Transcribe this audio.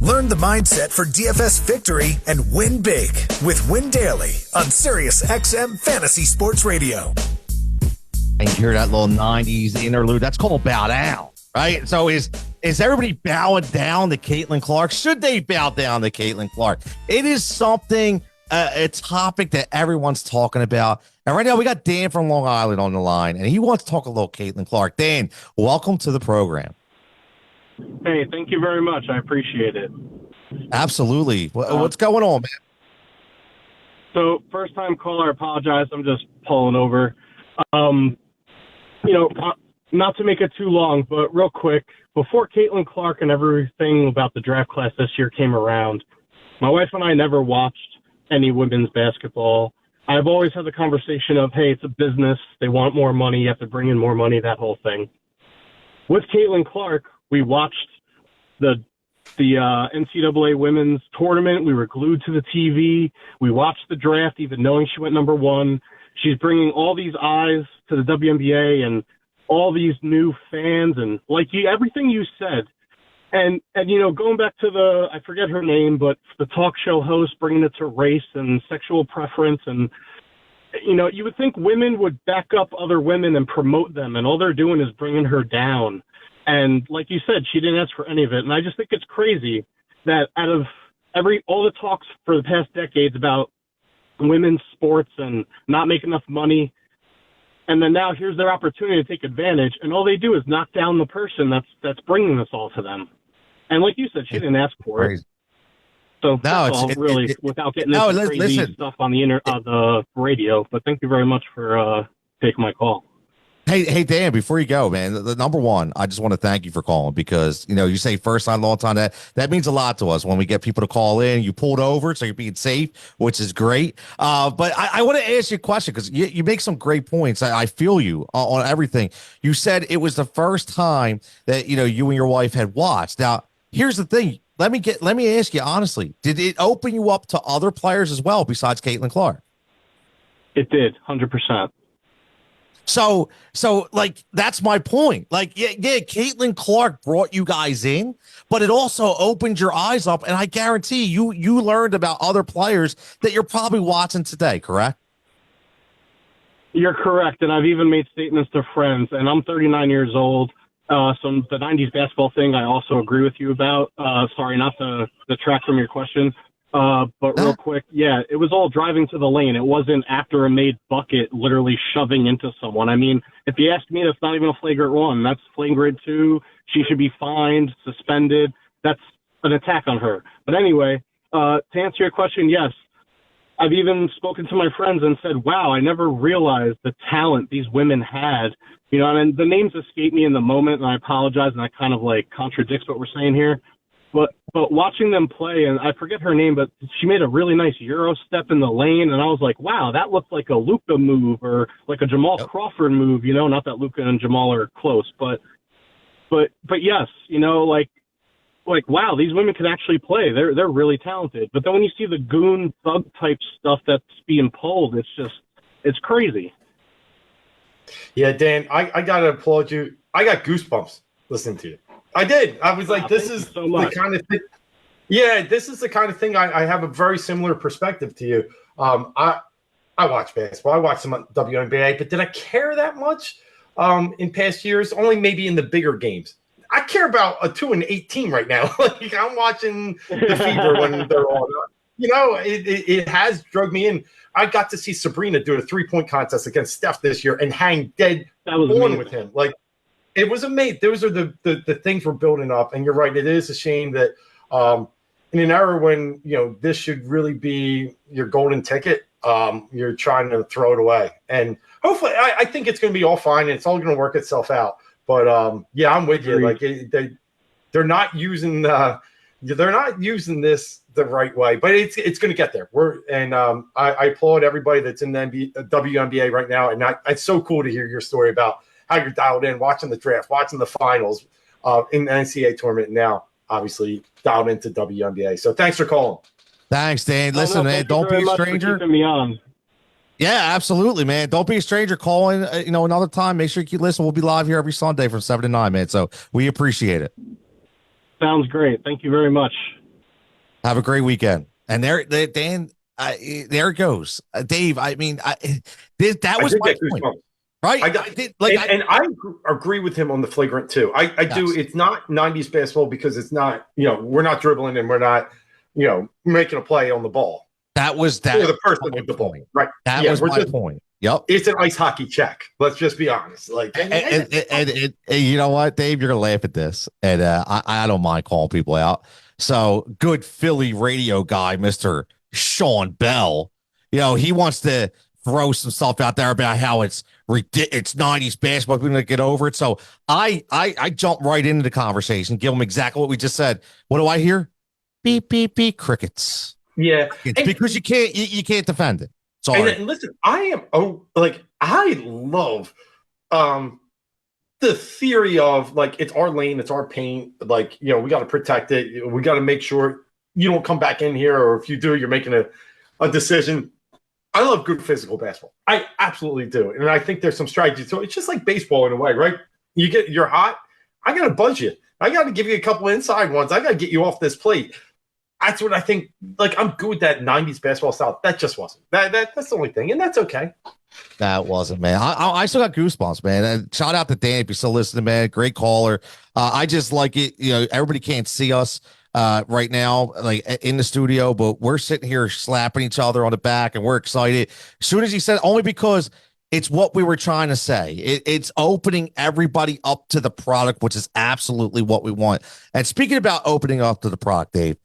Learn the mindset for DFS victory and win big with Win Daily on Sirius XM Fantasy Sports Radio. And you hear that little 90s interlude. That's called bow down, right? So is everybody bowing down to Caitlin Clark? Should they bow down to Caitlin Clark? It is something, a topic that everyone's talking about. And right now we got Dan from Long Island on the line, and he wants to talk a little Caitlin Clark. Dan, welcome to the program. Hey, thank you very much. I appreciate it. Absolutely. What's going on, man? So, first time caller, I apologize. I'm just pulling over. Not to make it too long, but real quick, before Caitlin Clark and everything about the draft class this year came around, my wife and I never watched any women's basketball. I've always had the conversation of, hey, it's a business. They want more money. You have to bring in more money, that whole thing. With Caitlin Clark, we watched the NCAA women's tournament. We were glued to the TV. We watched the draft, even knowing she went number one. She's bringing all these eyes to the WNBA and all these new fans and everything you said. And going back to I forget her name, but the talk show host bringing it to race and sexual preference. And, you would think women would back up other women and promote them. And all they're doing is bringing her down. And like you said, she didn't ask for any of it. And I just think it's crazy that out of all the talks for the past decades about women's sports and not making enough money, and then now here's their opportunity to take advantage, and all they do is knock down the person that's bringing this all to them. And like you said, she didn't ask for it. So without getting into crazy stuff on the radio. But thank you very much for taking my call. Hey, Dan, before you go, man, the number one, I just want to thank you for calling because, you say first time, long time, that means a lot to us when we get people to call in. You pulled over, so you're being safe, which is great. But I want to ask you a question because you make some great points. I feel you on everything. You said it was the first time that, you and your wife had watched. Now, here's the thing. Let me ask you honestly, did it open you up to other players as well besides Caitlin Clark? It did, 100%. So that's my point. Caitlin Clark brought you guys in, but it also opened your eyes up, and I guarantee you learned about other players that you're probably watching today, correct? You're correct, and I've even made statements to friends, and I'm 39 years old. The 90s basketball thing I also agree with you about. Sorry, not to detract from your question. But real quick, yeah, it was all driving to the lane. It wasn't after a made bucket literally shoving into someone. I mean, if you ask me, that's not even a flagrant one. That's flagrant two. She should be fined, suspended. That's an attack on her. But anyway, to answer your question, yes, I've even spoken to my friends and said, wow, I never realized the talent these women had. And the names escape me in the moment, and I apologize, and that kind of contradicts what we're saying here. But watching them play, and I forget her name, but she made a really nice Euro step in the lane, and I was like, wow, that looked like a Luka move or like a Jamal Crawford move, not that Luka and Jamal are close, but yes, wow, these women can actually play. They're really talented. But then when you see the goon thug type stuff that's being pulled, it's crazy. Yeah, Dan, I got to applaud you. I got goosebumps listening to you. I did. I was like, this is the kind of thing. Yeah, this is the kind of thing I have a very similar perspective to you. I watch basketball. I watch some WNBA, but did I care that much in past years? Only maybe in the bigger games. I care about a 2-8 team right now. I'm watching the Fever when they're on. It has drugged me in. I got to see Sabrina do a 3-point contest against Steph this year and hang dead on with him. It was amazing. Those are the things we're building up. And you're right. It is a shame that in an era when, this should really be your golden ticket, you're trying to throw it away. And hopefully I think it's going to be all fine and it's all going to work itself out. But yeah, I'm with you. They're not using this the right way, but it's going to get there. I applaud everybody that's in the WNBA right now. And it's so cool to hear your story about how you're dialed in, watching the draft, watching the finals in the NCAA tournament. Now, obviously, dialed into WNBA. So thanks for calling. Thanks, Dan. Listen, man, don't be a stranger. Me on. Yeah, absolutely, man. Don't be a stranger. Call in, another time. Make sure you keep listening. We'll be live here every Sunday from 7 to 9, man. So we appreciate it. Sounds great. Thank you very much. Have a great weekend. And Dan, there it goes. Dave, I mean, that was my point. Right. I agree with him on the flagrant too. I do. It's not 90s basketball because it's not, we're not dribbling and we're not, making a play on the ball. That was that. The person with the ball. Right. That was my point. Yep. It's an ice hockey check. Let's just be honest. And you know what, Dave, you're going to laugh at this. And I don't mind calling people out. So good Philly radio guy, Mr. Sean Bell, he wants to throw some stuff out there about how it's 90s basketball. We're going to get over it. So I jump right into the conversation, give them exactly what we just said. What do I hear? Beep, beep, beep, crickets. Yeah. It's because you can't defend it. Sorry. And listen, I love the theory of it's our lane, it's our paint. We got to protect it. We got to make sure you don't come back in here, or if you do, you're making a decision. I love good physical basketball. I absolutely do. And I think there's some strategy. So it's just like baseball in a way, right? You're hot. I got to buzz you. I got to give you a couple inside ones. I got to get you off this plate. That's what I think. I'm good with that 90s basketball style. That just wasn't. That's the only thing. And that's okay. That wasn't, man. I still got goosebumps, man. And shout out to Dan if you're still listening, man. Great caller. I just like it. Everybody can't see us right now, in the studio, but we're sitting here slapping each other on the back, and we're excited. As soon as he said, only because it's what we were trying to say. It's opening everybody up to the product, which is absolutely what we want. And speaking about opening up to the product, Dave,